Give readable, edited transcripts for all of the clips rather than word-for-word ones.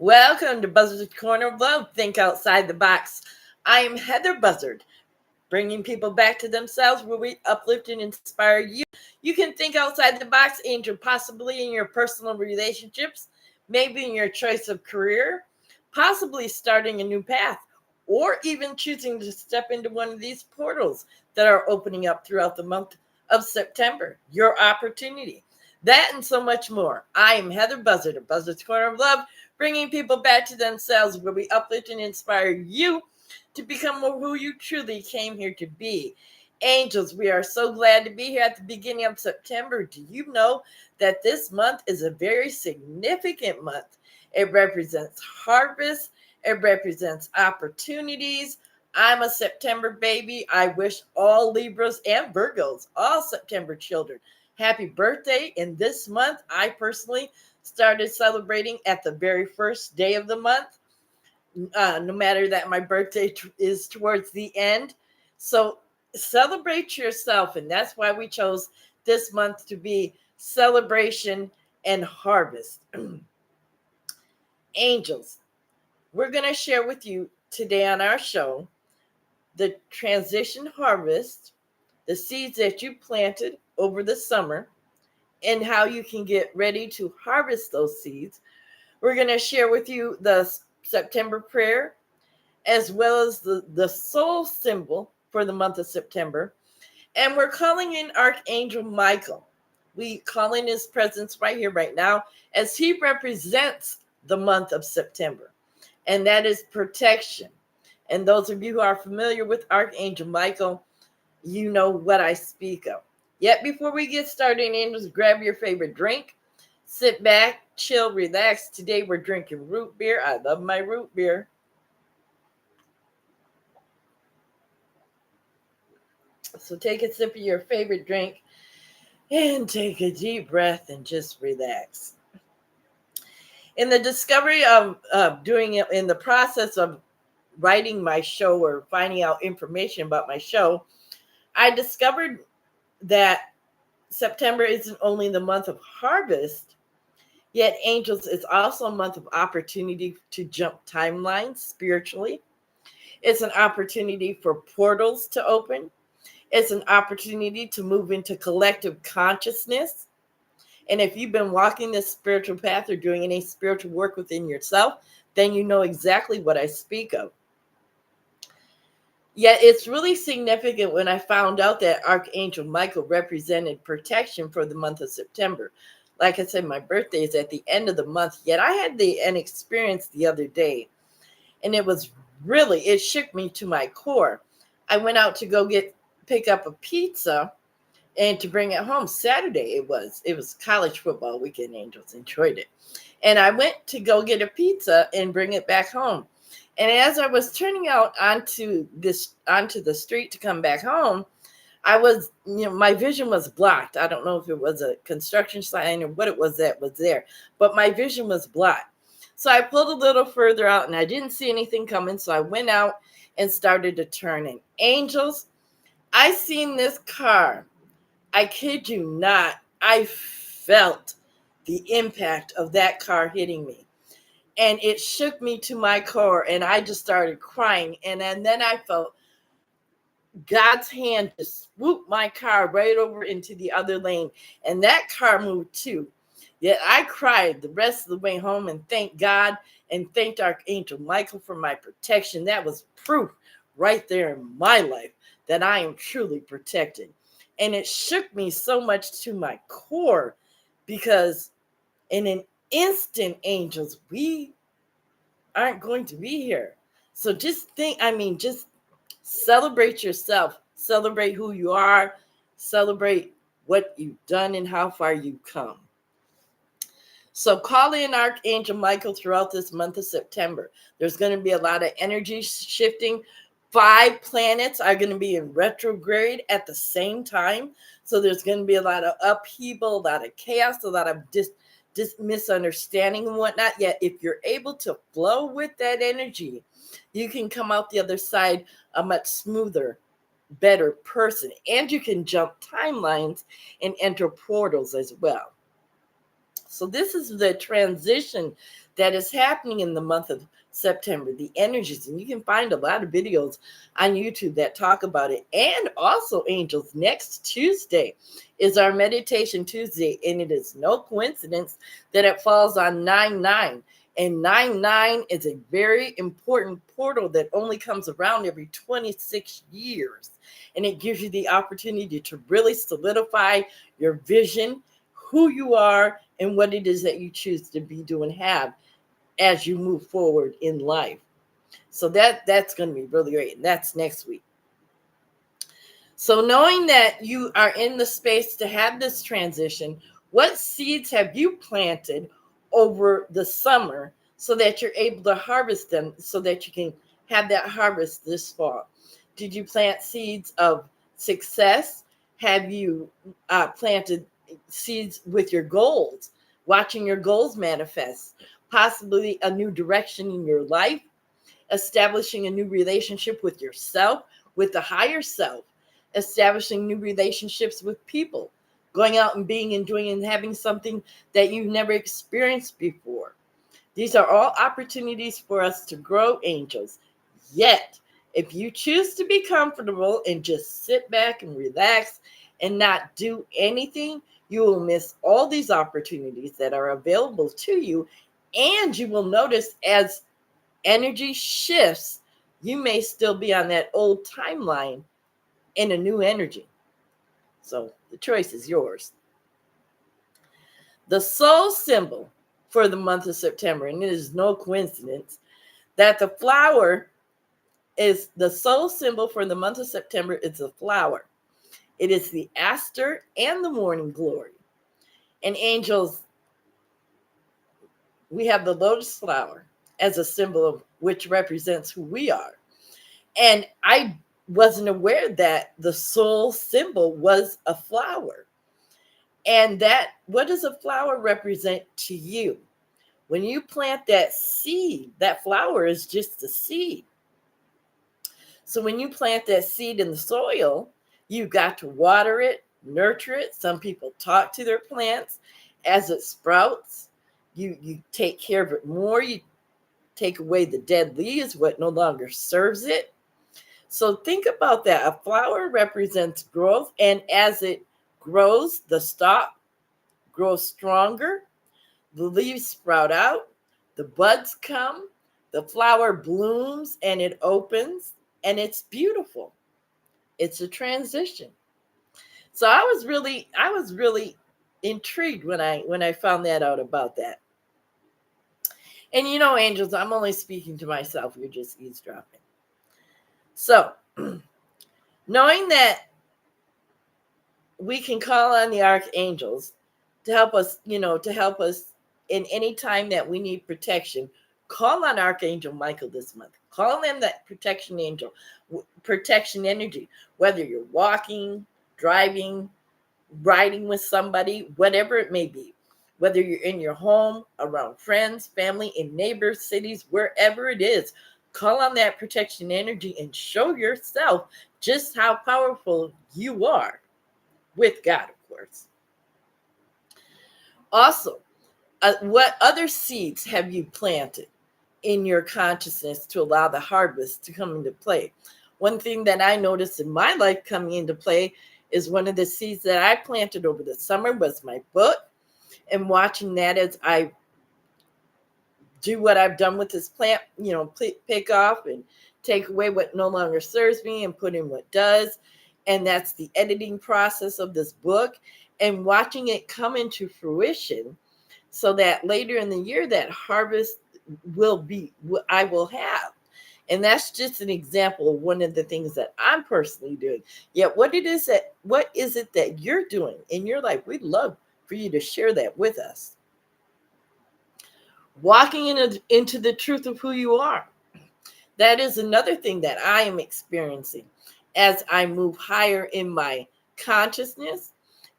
Welcome to Buzzard's Corner of Love. Think outside the box. I am Heather Buzzard, bringing people back to themselves where we uplift and inspire you. You can think outside the box, Angel, possibly in your personal relationships, maybe in your choice of career, possibly starting a new path, or even choosing to step into one of these portals that are opening up throughout the month of September. Your opportunity. That and so much more. I am Heather Buzzard of Buzzard's Corner of Love, bringing people back to themselves where we uplift and inspire you to become who you truly came here to be. Angels, we are so glad to be here at the beginning of September. Do you know that this month is a very significant month? It represents harvest, it represents opportunities. I'm a September baby. I wish all Libras and Virgos, all September children, happy birthday. And this month, I personally started celebrating at the very first day of the month, no matter that my birthday is towards the end. So celebrate yourself. And that's why we chose this month to be celebration and harvest. Angels, we're going to share with you today on our show the transition harvest, the seeds that you planted over the summer, and how you can get ready to harvest those seeds. We're going to share with you the September prayer, as well as the soul symbol for the month of September. And we're calling in Archangel Michael. We call in his presence right here, right now, as he represents the month of September. And that is protection. And those of you who are familiar with Archangel Michael, you know what I speak of. Yet before we get started, angels, grab your favorite drink, sit back, chill, relax. Today we're drinking root beer. I love my root beer. So take a sip of your favorite drink and take a deep breath and just relax. In the discovery of doing it, in the process of writing my show or finding out information about my show, I discovered that September isn't only the month of harvest, yet angels is also a month of opportunity to jump timelines spiritually. It's an opportunity for portals to open. It's an opportunity to move into collective consciousness. And if you've been walking this spiritual path or doing any spiritual work within yourself, then you know exactly what I speak of. Yet it's really significant when I found out that Archangel Michael represented protection for the month of September. Like I said, my birthday is at the end of the month, yet I had an experience the other day, and it shook me to my core. I went out to pick up a pizza and to bring it home. Saturday it was college football weekend. Angels enjoyed it. And I went to go get a pizza and bring it back home. And as I was turning out onto the street to come back home, my vision was blocked. I don't know if it was a construction sign or what it was that was there, but my vision was blocked. So I pulled a little further out and I didn't see anything coming. So I went out and started to turn in. Angels, I seen this car. I kid you not. I felt the impact of that car hitting me. And it shook me to my core, and I just started crying. And then I felt God's hand just swoop my car right over into the other lane. And that car moved too. Yet I cried the rest of the way home and thanked God and thanked Archangel Michael for my protection. That was proof right there in my life that I am truly protected. And it shook me so much to my core because in an instant, angels, we aren't going to be here. So just celebrate yourself, celebrate who you are, celebrate what you've done and how far you've come. So call in Archangel Michael throughout this month of September. There's going to be a lot of energy shifting. 5 planets are going to be in retrograde at the same time. So there's going to be a lot of upheaval, a lot of chaos, a lot of just misunderstanding and whatnot. Yet if you're able to flow with that energy, you can come out the other side a much smoother, better person. And you can jump timelines and enter portals as well. So this is the transition that is happening in the month of September, the energies. And you can find a lot of videos on YouTube that talk about it. And also, angels, next Tuesday is our Meditation Tuesday. And it is no coincidence that it falls on 9/9. And 9/9 is a very important portal that only comes around every 26 years. And it gives you the opportunity to really solidify your vision, who you are, and what it is that you choose to be, do, and have as you move forward in life. So that's going to be really great. And that's next week. So knowing that you are in the space to have this transition, what seeds have you planted over the summer so that you're able to harvest them so that you can have that harvest this fall? Did you plant seeds of success? Have you planted seeds with your goals, watching your goals manifest, possibly a new direction in your life, establishing a new relationship with yourself, with the higher self, establishing new relationships with people, going out and being and doing and having something that you've never experienced before? These are all opportunities for us to grow, angels. Yet, if you choose to be comfortable and just sit back and relax and not do anything, you will miss all these opportunities that are available to you. And you will notice as energy shifts, you may still be on that old timeline in a new energy. So the choice is yours. The soul symbol for the month of September, and it is no coincidence that the flower is the soul symbol for the month of September. It's a flower. It is the aster and the morning glory. And angels, we have the lotus flower as a symbol of which represents who we are. And I wasn't aware that the soul symbol was a flower. And that, what does a flower represent to you? When you plant that seed, that flower is just a seed. So when you plant that seed in the soil, you got to water it, nurture it. Some people talk to their plants as it sprouts. You take care of it more. You take away the dead leaves, what no longer serves it. So think about that. A flower represents growth, and as it grows, the stalk grows stronger, the leaves sprout out, the buds come, the flower blooms, and it opens, and it's beautiful. It's a transition. So I was really intrigued when I found that out about that. And you know, angels, I'm only speaking to myself. You're just eavesdropping. So, knowing that we can call on the archangels to help us, to help us in any time that we need protection, call on Archangel Michael this month. Call him that protection angel, protection energy, whether you're walking, driving, riding with somebody, whatever it may be, whether you're in your home, around friends, family, in neighbors, cities, wherever it is. Call on that protection energy and show yourself just how powerful you are with God, of course. Also, what other seeds have you planted in your consciousness to allow the harvest to come into play? One thing that I noticed in my life coming into play is one of the seeds that I planted over the summer was my book, and watching that as I do what I've done with this plant, pick off and take away what no longer serves me and put in what does. And that's the editing process of this book, and watching it come into fruition so that later in the year, that harvest I will have. And that's just an example of one of the things that I'm personally doing. Yet what is it that you're doing in your life? We'd love for you to share that with us. Walking into the truth of who you are. That is another thing that I am experiencing as I move higher in my consciousness,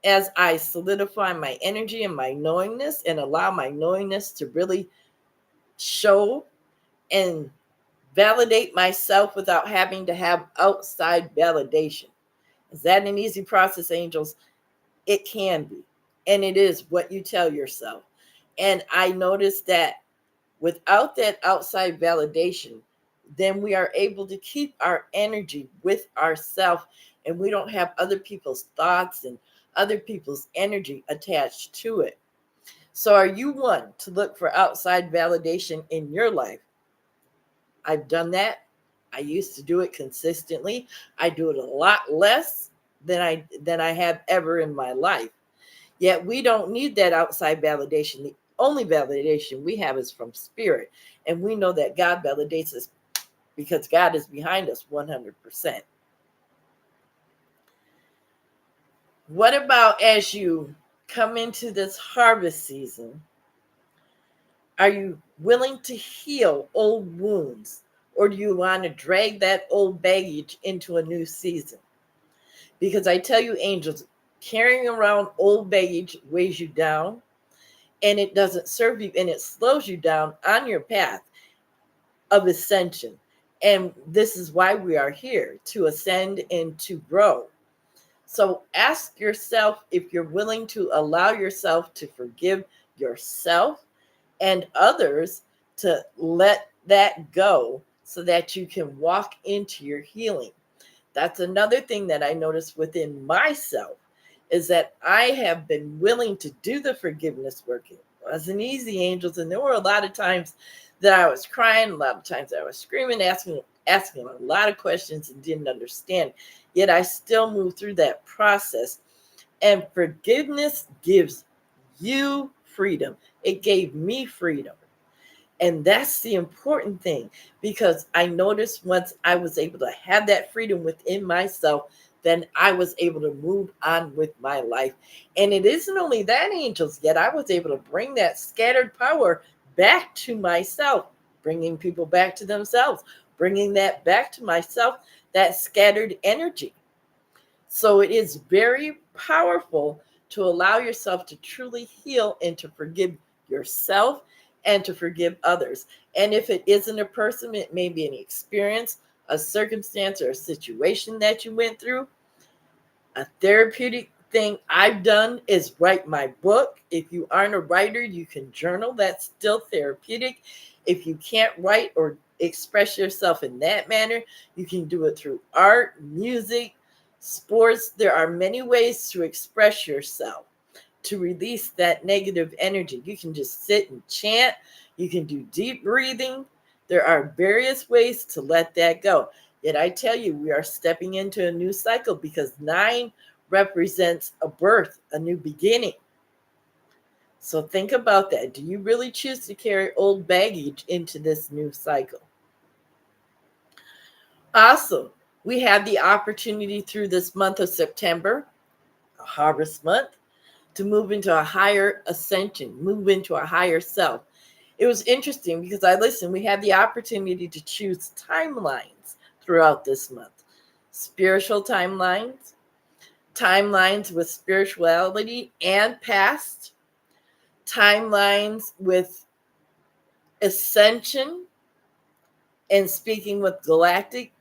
as I solidify my energy and my knowingness and allow my knowingness to really show and validate myself without having to have outside validation. Is that an easy process, angels? It can be. And it is what you tell yourself. And I noticed that without that outside validation, then we are able to keep our energy with ourselves, and we don't have other people's thoughts and other people's energy attached to it. So, are you one to look for outside validation in your life? I've done that. I used to do it consistently. I do it a lot less than I have ever in my life. Yet we don't need that outside validation. The only validation we have is from spirit. And we know that God validates us because God is behind us 100%. What about as you come into this harvest season? Are you willing to heal old wounds? Or do you want to drag that old baggage into a new season? Because I tell you, angels, carrying around old baggage weighs you down, and it doesn't serve you, and it slows you down on your path of ascension. And this is why we are here, to ascend and to grow. So ask yourself if you're willing to allow yourself to forgive yourself and others, to let that go so that you can walk into your healing. That's another thing that I noticed within myself, is that I have been willing to do the forgiveness work. It wasn't easy, angels, and there were a lot of times that I was crying, a lot of times I was screaming, asking a lot of questions and didn't understand. Yet I still moved through that process. And forgiveness gives you freedom. It gave me freedom. And that's the important thing, because I noticed once I was able to have that freedom within myself, then I was able to move on with my life. And it isn't only that, angels, yet I was able to bring that scattered power back to myself, bringing people back to themselves, bringing that back to myself, that scattered energy. So it is very powerful to allow yourself to truly heal and to forgive yourself and to forgive others. And if it isn't a person, it may be an experience, a circumstance, or a situation that you went through. A therapeutic thing I've done is write my book. If you aren't a writer, you can journal. That's still therapeutic. If you can't write or express yourself in that manner, you can do it through art, music, sports. There are many ways to express yourself, to release that negative energy. You can just sit and chant. You can do deep breathing. There are various ways to let that go. Yet I tell you, we are stepping into a new cycle, because 9 represents a birth, a new beginning. So think about that. Do you really choose to carry old baggage into this new cycle? Also, we have the opportunity through this month of September, a harvest month, to move into a higher ascension, move into a higher self. It was interesting because we had the opportunity to choose timelines throughout this month. Spiritual timelines, timelines with spirituality and past, timelines with ascension and speaking with galactic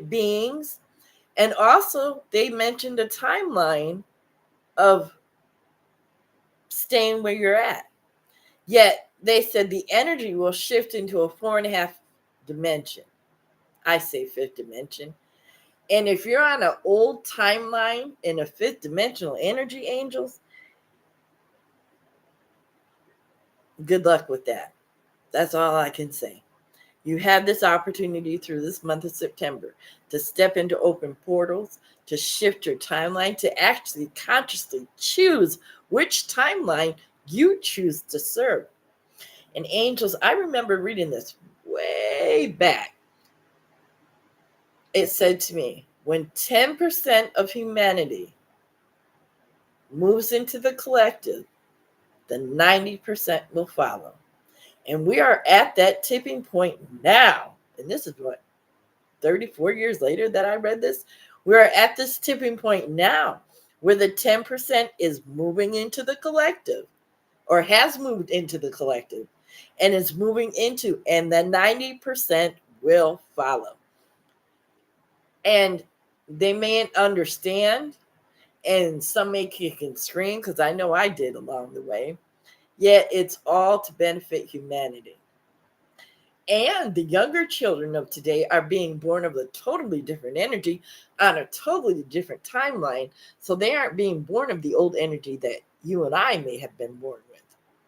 beings. And also they mentioned a timeline of staying where you're at. Yet they said the energy will shift into a 4.5 dimension. I say fifth dimension. And if you're on an old timeline in a fifth dimensional energy, angels, good luck with that. That's all I can say. You have this opportunity through this month of September to step into open portals, to shift your timeline, to actually consciously choose which timeline you choose to serve. And angels, I remember reading this way back. It said to me, when 10% of humanity moves into the collective, the 90% will follow. And we are at that tipping point now. And this is what, 34 years later that I read this? We're at this tipping point now where the 10% is moving into the collective, or has moved into the collective, and is moving into, and the 90% will follow. And they may understand, And some may kick and scream, because I know I did along the way. Yet it's all to benefit humanity. And the younger children of today are being born of a totally different energy on a totally different timeline. So they aren't being born of the old energy that you and I may have been born with,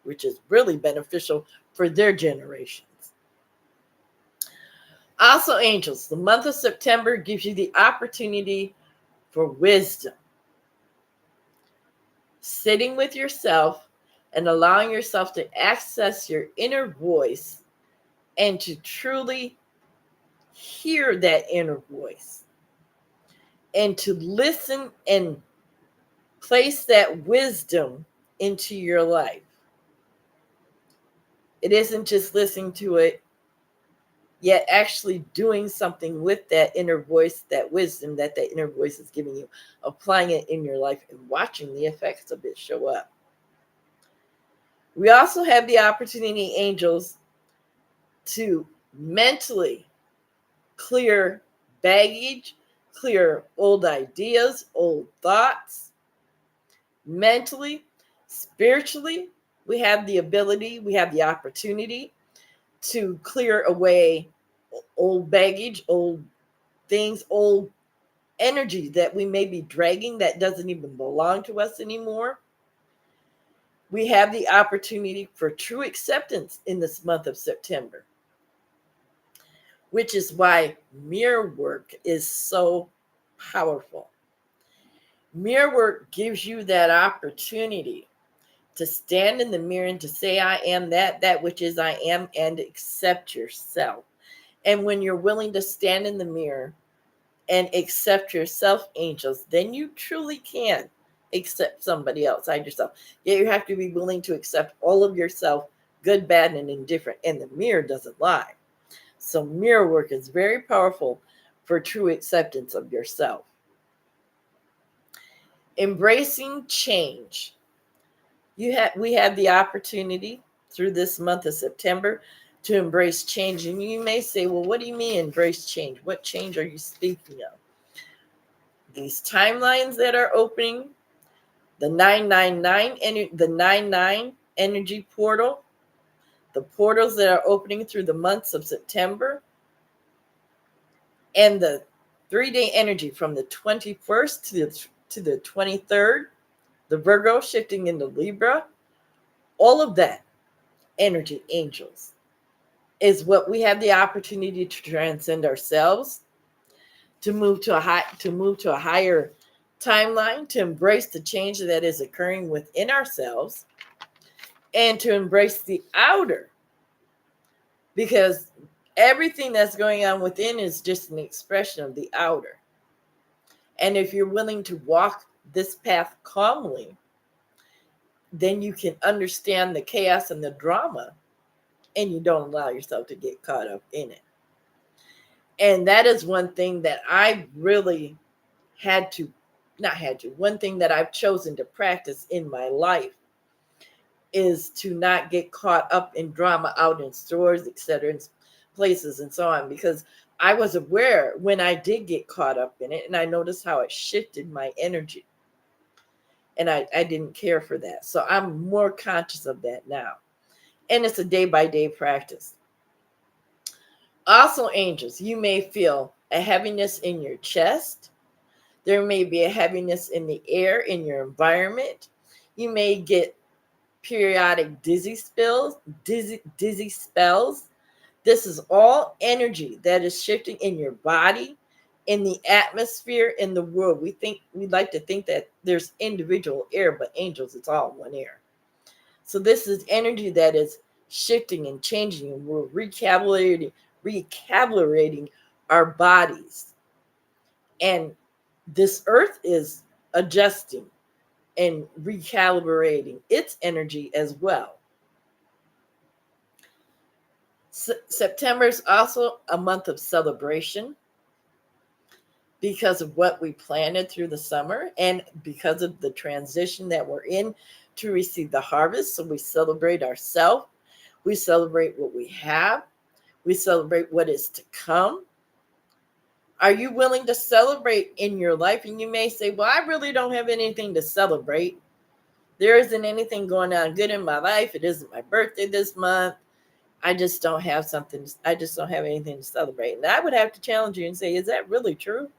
which is really beneficial for their generations. Also, angels, the month of September gives you the opportunity for wisdom. Sitting with yourself and allowing yourself to access your inner voice and to truly hear that inner voice and to listen and place that wisdom into your life. It isn't just listening to it, yet actually doing something with that inner voice, that wisdom that inner voice is giving you, applying it in your life and watching the effects of it show up. We also have the opportunity, angels, to mentally clear baggage, clear old ideas, old thoughts. Mentally, spiritually, we have the ability, we have the opportunity to clear away old baggage, old things, old energy that we may be dragging that doesn't even belong to us anymore. We have the opportunity for true acceptance in this month of September, which is why mirror work is so powerful. Mirror work gives you that opportunity to stand in the mirror and to say, I am that which is I am, and accept yourself. And when you're willing to stand in the mirror and accept yourself, angels, then you truly can accept somebody outside yourself. Yet you have to be willing to accept all of yourself, good, bad, and indifferent. And the mirror doesn't lie. So mirror work is very powerful for true acceptance of yourself. Embracing change. We have the opportunity through this month of September to embrace change. And you may say, well, what do you mean embrace change? What change are you speaking of? These timelines that are opening, the 99 energy portal, the portals that are opening through the months of September, and the 3-day energy from the 21st to the 23rd, the Virgo shifting into Libra, all of that energy, angels, is what we have the opportunity to transcend ourselves, to move to a higher timeline, to embrace the change that is occurring within ourselves, and to embrace the outer, because everything that's going on within is just an expression of the outer. And if you're willing to walk this path calmly, then you can understand the chaos and the drama, and you don't allow yourself to get caught up in it. And that is one thing that I really one thing that I've chosen to practice in my life is to not get caught up in drama out in stores, etc., and places and so on, because I was aware when I did get caught up in it, and I noticed how it shifted my energy. And I didn't care for that. So I'm more conscious of that now. And it's a day-by-day practice. Also, angels, you may feel a heaviness in your chest. There may be a heaviness in the air, in your environment. You may get periodic dizzy spells. This is all energy that is shifting in your body, in the atmosphere, in the world. We like to think that there's individual air, but angels, it's all one air. So this is energy that is shifting and changing, and we're recalibrating our bodies. And this earth is adjusting and recalibrating its energy as well. September is also a month of celebration because of what we planted through the summer and because of the transition that we're in to receive the harvest. So we celebrate ourselves. We celebrate what we have. We celebrate what is to come. Are you willing to celebrate in your life? And you may say, well, I really don't have anything to celebrate. There isn't anything going on good in my life. It isn't my birthday this month. I just don't have something. I just don't have anything to celebrate. And I would have to challenge you and say, is that really true?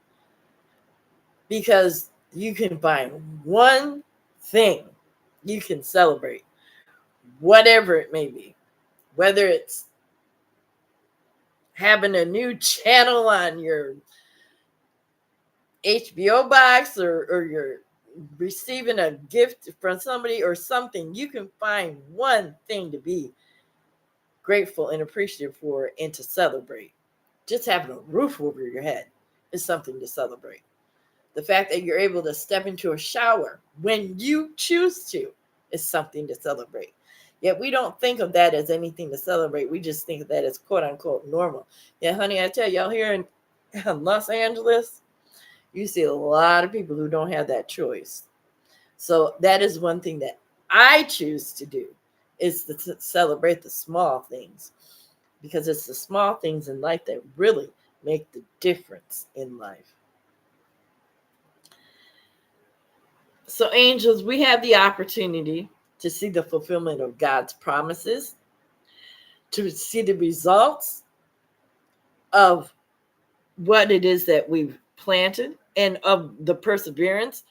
Because you can find one thing you can celebrate, whatever it may be, whether it's having a new channel on your HBO box, or you're receiving a gift from somebody or something. You can find one thing to be grateful and appreciative for and to celebrate. Just having a roof over your head is something to celebrate. The fact that you're able to step into a shower when you choose to is something to celebrate. Yet we don't think of that as anything to celebrate. We just think of that as quote unquote normal. Yeah, honey, I tell y'all, here in Los Angeles, you see a lot of people who don't have that choice. So that is one thing that I choose to do, is to celebrate the small things, because it's the small things in life that really make the difference in life. So angels, we have the opportunity to see the fulfillment of God's promises, to see the results of what it is that we've planted, and of the perseverance.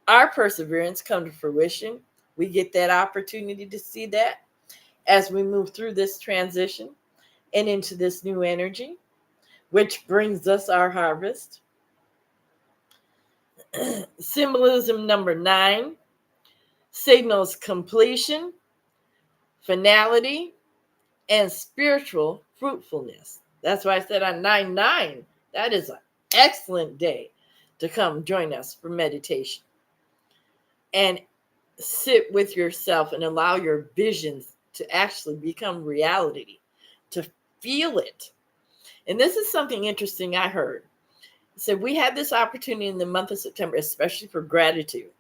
Our perseverance come to fruition. We get that opportunity to see that as we move through this transition and into this new energy, which brings us our harvest. Symbolism number 9 signals completion, finality, and spiritual fruitfulness. That's why I said on 9/9, that is an excellent day to come join us for meditation and sit with yourself and allow your visions to actually become reality, to feel it. And this is something interesting I heard. It said we had this opportunity in the month of September, especially for gratitude.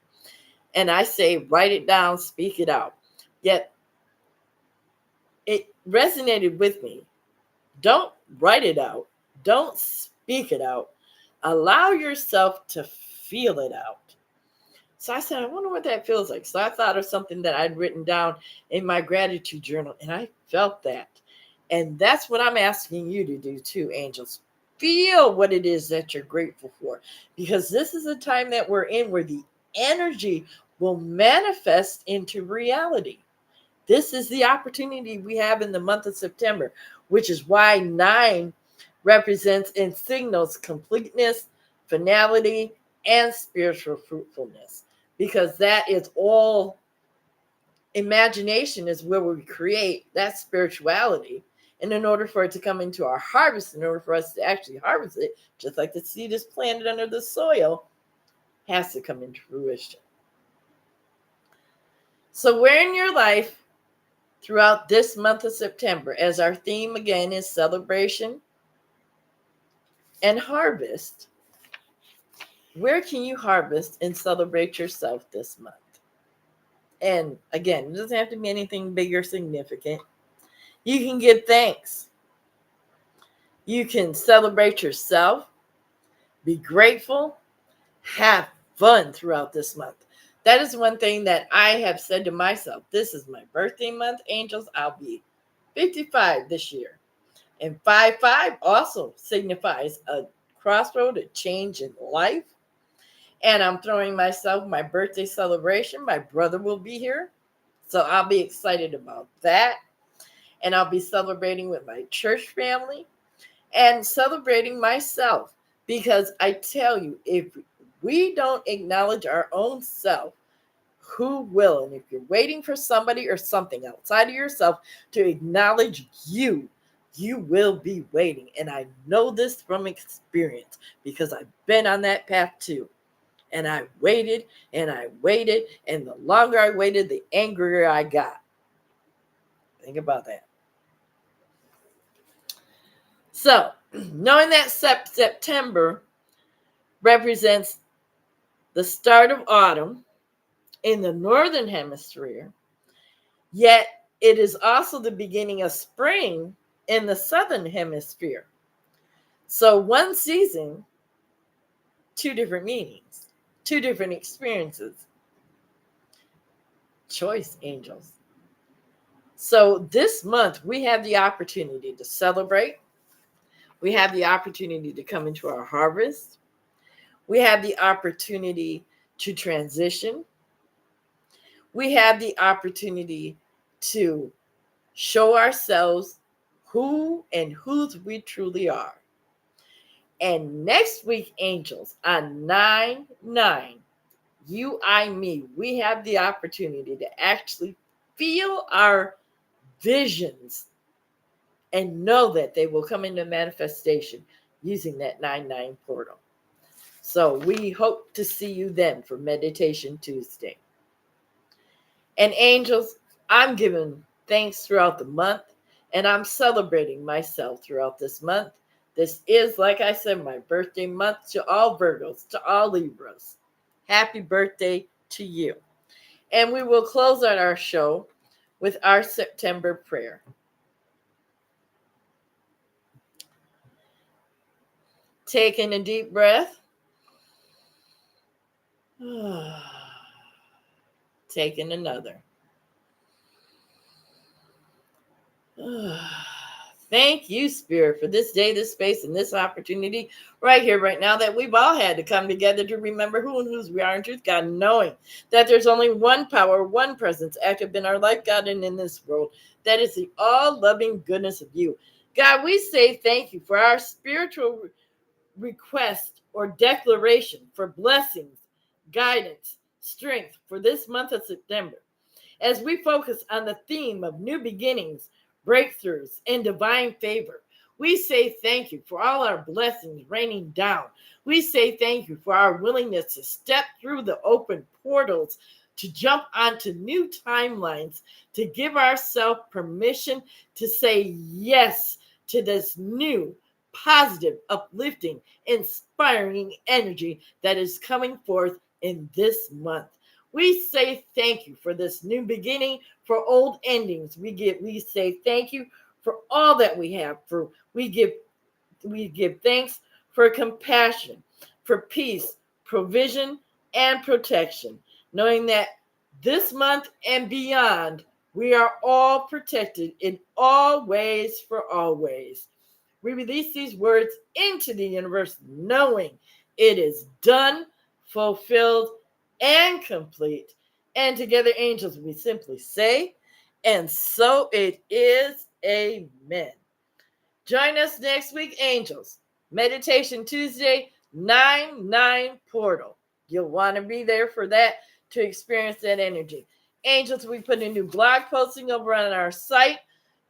And I say, write it down, speak it out. Yet it resonated with me. Don't write it out. Don't speak it out. Allow yourself to feel it out. So I said, I wonder what that feels like. So I thought of something that I'd written down in my gratitude journal, and I felt that. And that's what I'm asking you to do too, angels. Feel what it is that you're grateful for, because this is a time that we're in where the energy will manifest into reality. This is the opportunity we have in the month of September, which is why 9 represents and signals completeness, finality, and spiritual fruitfulness, because that is all. Imagination is where we create that spirituality. And in order for it to come into our harvest, in order for us to actually harvest it, just like the seed is planted under the soil, has to come into fruition. So where in your life throughout this month of September, as our theme again is celebration and harvest, where can you harvest and celebrate yourself this month? And again, it doesn't have to be anything big or significant. You can give thanks. You can celebrate yourself, be grateful, have fun throughout this month. That is one thing that I have said to myself. This is my birthday month, angels. I'll be 55 this year. And 5/5 also signifies a crossroad, a change in life. And I'm throwing myself my birthday celebration. My brother will be here, so I'll be excited about that. And I'll be celebrating with my church family and celebrating myself, because I tell you, if we don't acknowledge our own self, who will? And if you're waiting for somebody or something outside of yourself to acknowledge you, you will be waiting. And I know this from experience, because I've been on that path too. And I waited and I waited. And the longer I waited, the angrier I got. Think about that. So, knowing that September represents the start of autumn in the northern hemisphere, yet it is also the beginning of spring in the southern hemisphere. So one season, two different meanings, two different experiences. Choice, angels. So this month, we have the opportunity to celebrate. We have the opportunity to come into our harvest. We have the opportunity to transition. We have the opportunity to show ourselves who and whose we truly are. And next week, angels, on 9/9, you, I, me, we have the opportunity to actually feel our visions and know that they will come into manifestation using that 9/9 portal. So we hope to see you then for Meditation Tuesday. And angels, I'm giving thanks throughout the month, and I'm celebrating myself throughout this month. This is, like I said, my birthday month to all Virgos, to all Libras. Happy birthday to you. And we will close out our show with our September prayer. Taking a deep breath. Taking another. Thank you, Spirit, for this day, this space, and this opportunity right here, right now, that we've all had to come together to remember who and whose we are in truth, God, knowing that there's only one power, one presence active in our life, God, and in this world. That is the all-loving goodness of you. God, we say thank you for our spiritual request or declaration for blessings, guidance, strength for this month of September. As we focus on the theme of new beginnings, breakthroughs, and divine favor, we say thank you for all our blessings raining down. We say thank you for our willingness to step through the open portals, to jump onto new timelines, to give ourselves permission to say yes to this new, positive, uplifting, inspiring energy that is coming forth in this month. We say thank you for this new beginning, for old endings. We say thank you for all that we have. We give thanks for compassion, for peace, provision, and protection, knowing that this month and beyond, we are all protected in all ways for always. We release these words into the universe, knowing it is done, fulfilled, and complete. And together, angels, we simply say, and so it is. Amen. Join us next week, angels. Meditation Tuesday, 9/9 portal. You'll want to be there for that to experience that energy. Angels, we put a new blog posting over on our site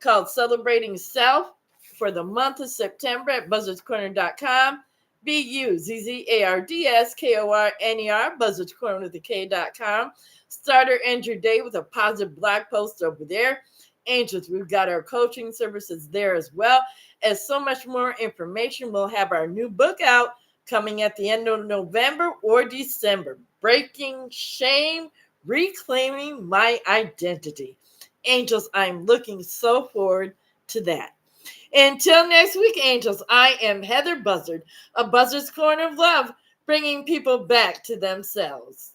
called Celebrating Self for the month of September at BUZZARDSKORNER.com. BUZZARDSKORNER, BUZZARDSKORNER with the K.com. Start or end your day with a positive blog post over there. Angels, we've got our coaching services there as well as so much more information. We'll have our new book out coming at the end of November or December. Breaking Shame, Reclaiming My Identity. Angels, I'm looking so forward to that. Until next week, angels, I am Heather Buzzard, a Buzzard's Corner of Love, bringing people back to themselves.